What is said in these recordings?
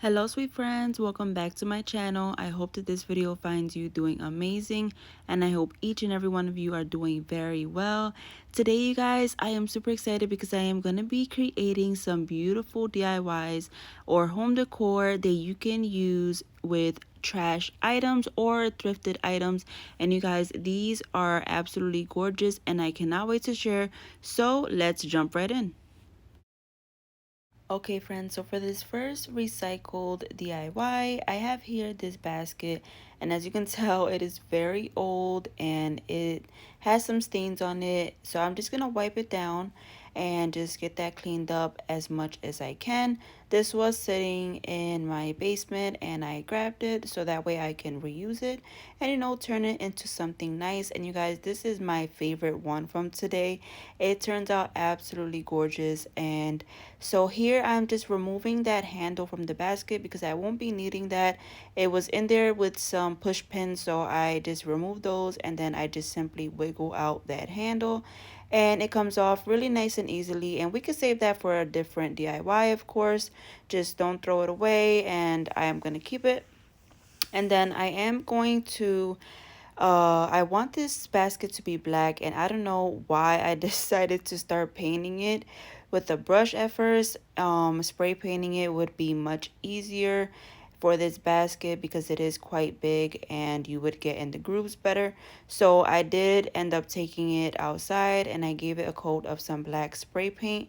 Hello sweet friends, welcome back to my channel. I hope that this video finds you doing amazing, and I hope each and every one of you are doing very well. Today you guys, I am super excited because I am going to be creating some beautiful DIYs or home decor that you can use with trash items or thrifted items. And you guys, these are absolutely gorgeous and I cannot wait to share. So let's jump right in. Okay friends, so for this first recycled DIY, I have here this basket, and as you can tell it is very old and it has some stains on it, so I'm just gonna wipe it down and just get that cleaned up as much as I can. This was sitting in my basement and I grabbed it so that way I can reuse it and turn it into something nice. And you guys, this is my favorite one from today. It turns out absolutely gorgeous. And so here I'm just removing that handle from the basket because I won't be needing that. It was in there with some push pins, so I just removed those and then I just simply wiggle out that handle and it comes off really nice and easily. And we could save that for a different DIY, of course. Just don't throw it away, and I am going to keep it. And then I am going to I want this basket to be black, and I don't know why I decided to start painting it with a brush at first. Spray painting it would be much easier for this basket because it is quite big and you would get in the grooves better. So I did end up taking it outside and I gave it a coat of some black spray paint.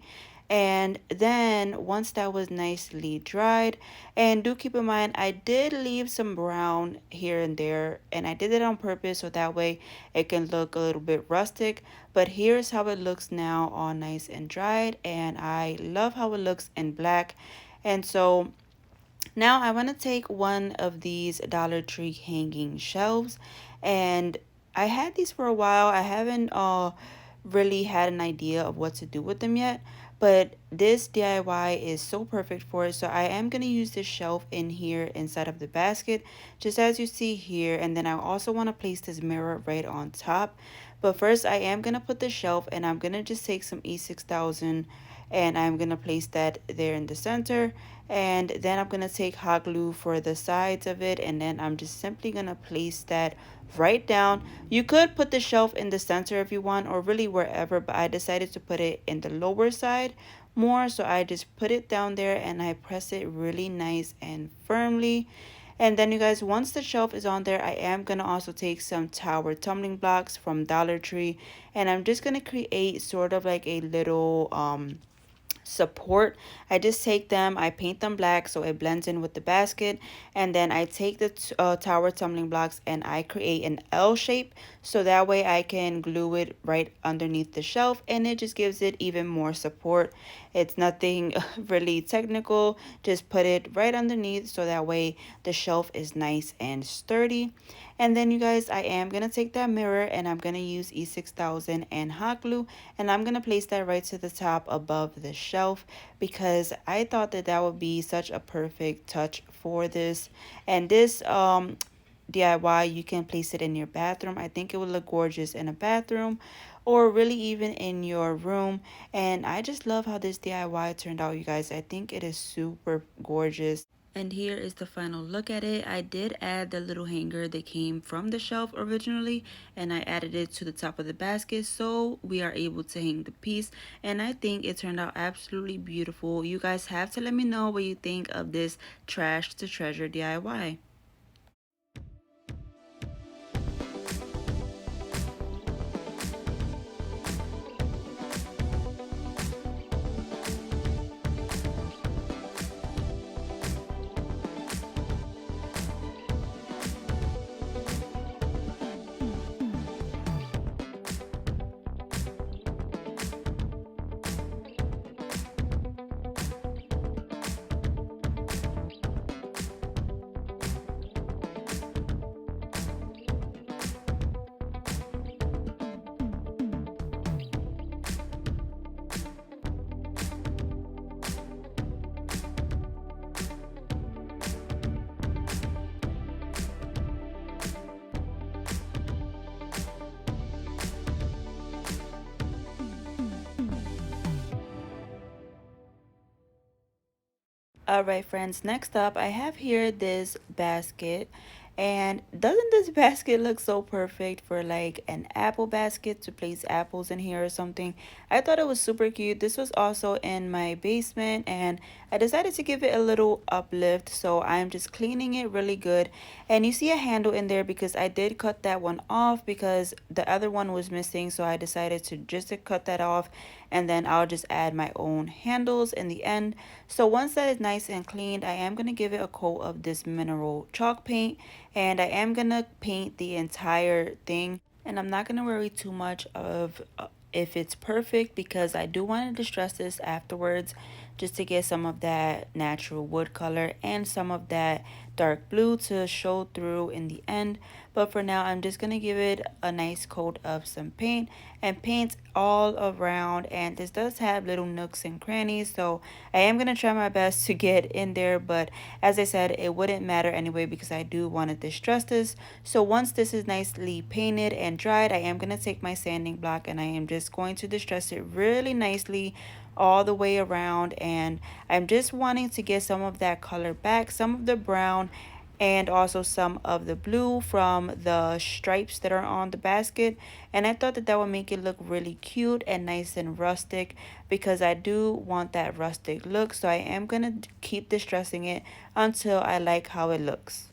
And then once that was nicely dried, and do keep in mind I did leave some brown here and there, and I did it on purpose so that way it can look a little bit rustic. But here's how it looks now, all nice and dried, and I love how it looks in black. And so now I want to take one of these Dollar Tree hanging shelves, and I had these for a while. I haven't really had an idea of what to do with them yet, but this DIY is so perfect for it. So I am going to use this shelf in here inside of the basket, just as you see here. And then I also want to place this mirror right on top. But first I am going to put the shelf, and I'm going to just take some E6000 and I'm going to place that there in the center. And then I'm going to take hot glue for the sides of it, and then I'm just simply going to place that right down. You could put the shelf in the center if you want, or really wherever, but I decided to put it in the lower side more, so I just put it down there and I press it really nice and firmly. And then you guys, once the shelf is on there, I am going to also take some tower tumbling blocks from Dollar Tree, and I'm just going to create sort of like a little support. I just take them, I paint them black so it blends in with the basket, and then I take the tower tumbling blocks and I create an L shape so that way I can glue it right underneath the shelf, and it just gives it even more support. It's nothing really technical, just put it right underneath so that way the shelf is nice and sturdy. And then you guys, I am going to take that mirror and I'm going to use E6000 and hot glue, and I'm going to place that right to the top above the shelf because I thought that that would be such a perfect touch for this. And this DIY, you can place it in your bathroom. I think it would look gorgeous in a bathroom or really even in your room. And I just love how this DIY turned out, you guys. I think it is super gorgeous. And here is the final look at it. I did add the little hanger that came from the shelf originally, and I added it to the top of the basket so we are able to hang the piece. And I think it turned out absolutely beautiful. You guys have to let me know what you think of this trash to treasure DIY. All right, friends, next up, I have here this basket. And doesn't this basket look so perfect for like an apple basket to place apples in here or something? I thought it was super cute. This was also in my basement, and I decided to give it a little uplift. So I'm just cleaning it really good. And you see a handle in there because I did cut that one off because the other one was missing. So I decided to just to cut that off, and then I'll just add my own handles in the end. So once that is nice and cleaned, I am going to give it a coat of this mineral chalk paint, and I am going to paint the entire thing. And I'm not going to worry too much of if it's perfect because I do want to distress this afterwards just to get some of that natural wood color and some of that dark blue to show through in the end. But for now, I'm just going to give it a nice coat of some paint and paint all around. And this does have little nooks and crannies, so I am going to try my best to get in there. But as I said, it wouldn't matter anyway because I do want to distress this. So once this is nicely painted and dried, I am going to take my sanding block and I am just going to distress it really nicely all the way around. And I'm just wanting to get some of that color back, some of the brown and also some of the blue from the stripes that are on the basket. And I thought that that would make it look really cute and nice and rustic because I do want that rustic look. So I am going to keep distressing it until I like how it looks.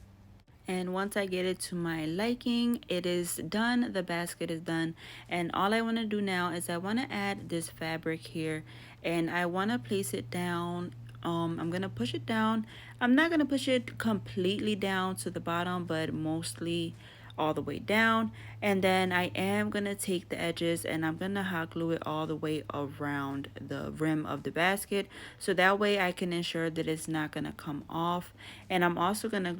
And once I get it to my liking, it is done. The basket is done. And all I want to do now is I want to add this fabric here. And I want to place it down. I'm going to push it down. I'm not going to push it completely down to the bottom, but mostly all the way down. And then I am going to take the edges and I'm going to hot glue it all the way around the rim of the basket. So that way I can ensure that it's not going to come off. And I'm also going to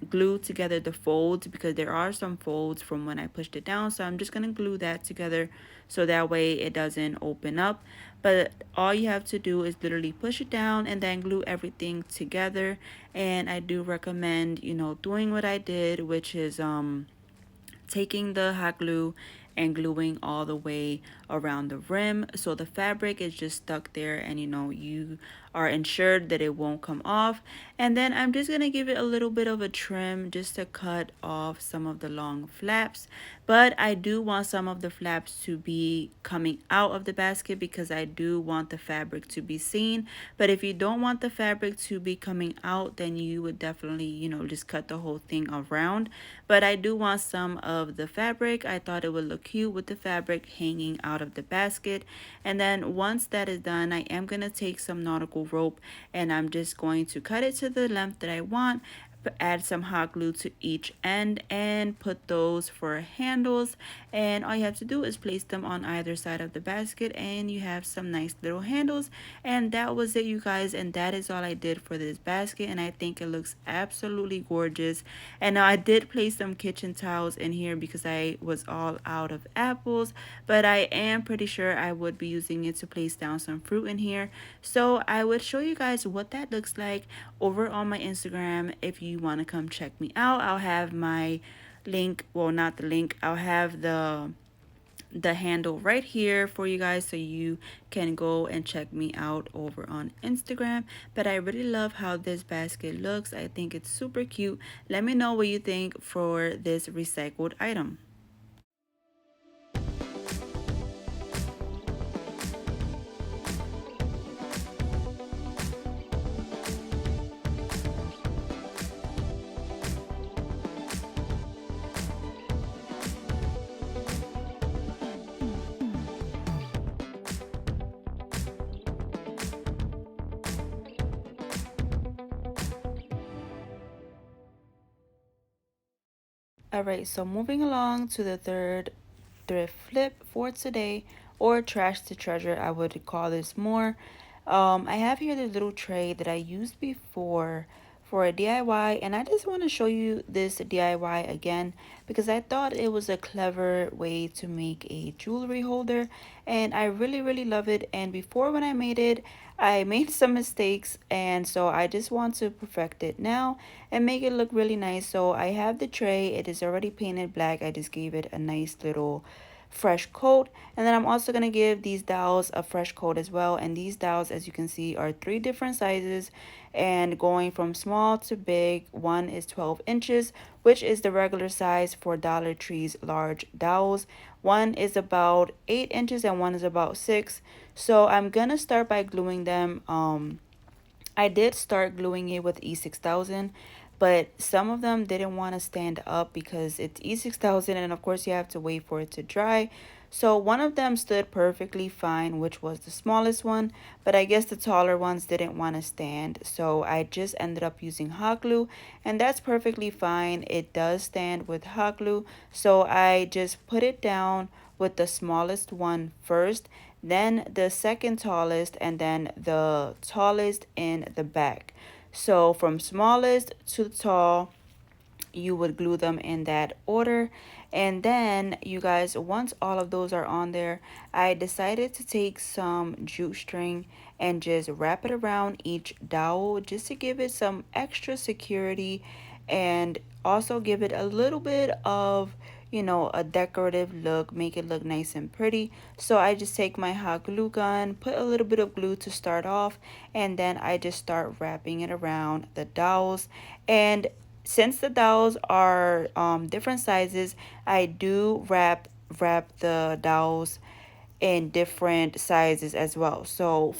glue together the folds because there are some folds from when I pushed it down. So I'm just going to glue that together so that way it doesn't open up. But all you have to do is literally push it down and then glue everything together. And I do recommend, doing what I did, which is taking the hot glue and gluing all the way around the rim so the fabric is just stuck there and you are ensured that it won't come off. And then I'm just going to give it a little bit of a trim just to cut off some of the long flaps, but I do want some of the flaps to be coming out of the basket because I do want the fabric to be seen. But if you don't want the fabric to be coming out, then you would definitely just cut the whole thing around. But I do want some of the fabric. I thought it would look cute with the fabric hanging out of the basket. And then once that is done, I am going to take some nautical rope and I'm just going to cut it to the length that I want, add some hot glue to each end and put those for handles. And all you have to do is place them on either side of the basket and you have some nice little handles. And that was it, you guys, and that is all I did for this basket, and I think it looks absolutely gorgeous. And now I did place some kitchen towels in here because I was all out of apples, but I am pretty sure I would be using it to place down some fruit in here. So I would show you guys what that looks like over on my Instagram. If you want to come check me out, I'll have my link, well, not the link, I'll have the handle right here for you guys so you can go and check me out over on Instagram. But I really love how this basket looks. I think it's super cute. Let me know what you think for this recycled item. All right, so moving along to the third thrift flip for today, or trash to treasure, I would call this more. I have here the little tray that I used before for a DIY, and I just want to show you this DIY again because I thought it was a clever way to make a jewelry holder, and I really love it. And before, when I made it, I made some mistakes, and so I just want to perfect it now and make it look really nice. So I have the tray, it is already painted black. I just gave it a nice little fresh coat. And then I'm also going to give these dowels a fresh coat as well. And these dowels, as you can see, are 3 different sizes and going from small to big. One is 12 inches, which is the regular size for Dollar Tree's large dowels. One is about 8 inches and one is about 6. So I'm going to start by gluing them. I did start gluing it with E6000, but some of them didn't want to stand up because it's E6000 and of course you have to wait for it to dry. So one of them stood perfectly fine, which was the smallest one, but I guess the taller ones didn't want to stand. So I just ended up using hot glue, and that's perfectly fine. It does stand with hot glue. So I just put it down with the smallest one first, then the second tallest, and then the tallest in the back. So from smallest to tall, you would glue them in that order. And then you guys, once all of those are on there, I decided to take some jute string and just wrap it around each dowel just to give it some extra security and also give it a little bit of, a decorative look, make it look nice and pretty. So I just take my hot glue gun, put a little bit of glue to start off, and then I just start wrapping it around the dowels. And since the dowels are different sizes, I do wrap the dowels in different sizes as well. So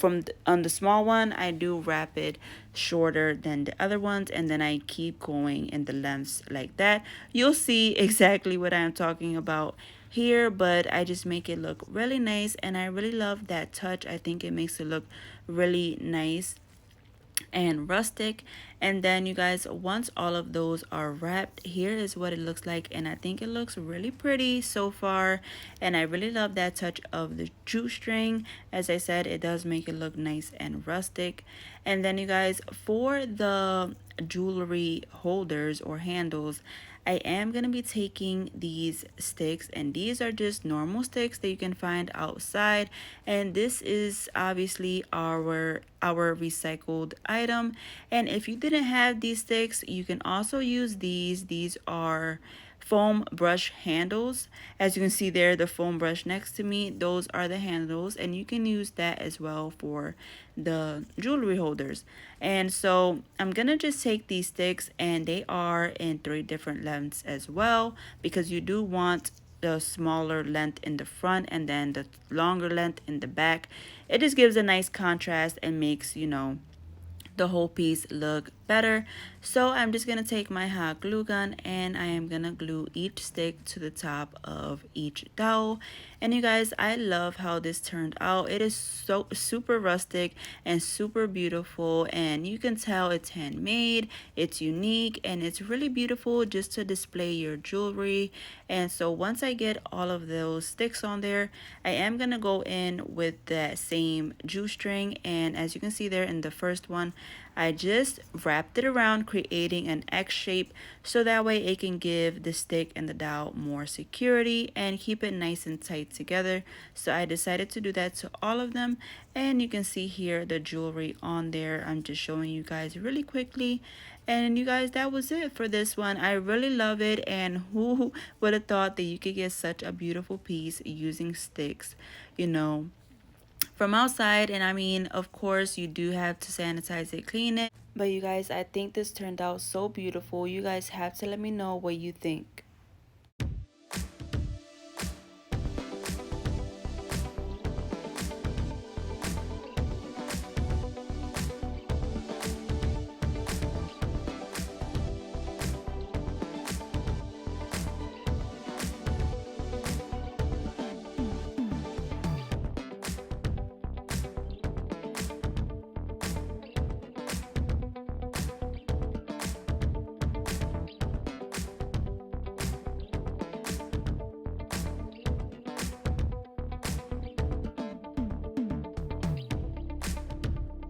on the small one, I do wrap it shorter than the other ones, and then I keep going in the lengths like that. You'll see exactly what I'm talking about here, but I just make it look really nice, and I really love that touch. I think it makes it look really nice and rustic. And then you guys, once all of those are wrapped, here is what it looks like, and I think it looks really pretty so far. And I really love that touch of the jute string. As I said, it does make it look nice and rustic. And then you guys, for the jewelry holders or handles, I am going to be taking these sticks, and these are just normal sticks that you can find outside, and this is obviously our recycled item. And if you didn't have these sticks, you can also use these are foam brush handles. As you can see there, the foam brush next to me, those are the handles, and you can use that as well for the jewelry holders. And so I'm gonna just take these sticks, and they are in 3 different lengths as well, because you do want the smaller length in the front and then the longer length in the back. It just gives a nice contrast and makes, the whole piece look better. So I'm just gonna take my hot glue gun, and I am gonna glue each stick to the top of each dowel. And you guys, I love how this turned out. It is so super rustic and super beautiful, and you can tell it's handmade, it's unique, and it's really beautiful just to display your jewelry. And so once I get all of those sticks on there, I am gonna go in with that same jute string, and as you can see there in the first one, I just wrapped it around, creating an X shape, so that way it can give the stick and the dowel more security and keep it nice and tight together. So I decided to do that to all of them, and you can see here the jewelry on there. I'm just showing you guys really quickly. And you guys, that was it for this one. I really love it, and who would have thought that you could get such a beautiful piece using sticks, from outside. And I mean, of course, you do have to sanitize it, clean it. But you guys, I think this turned out so beautiful. You guys have to let me know what you think.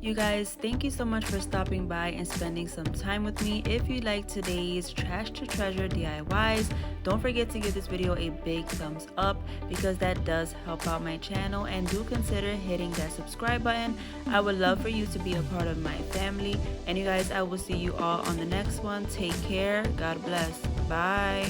You guys, thank you so much for stopping by and spending some time with me. If you like today's Trash to Treasure DIYs, don't forget to give this video a big thumbs up, because that does help out my channel, and do consider hitting that subscribe button. I would love for you to be a part of my family. And you guys, I will see you all on the next one. Take care. God bless. Bye.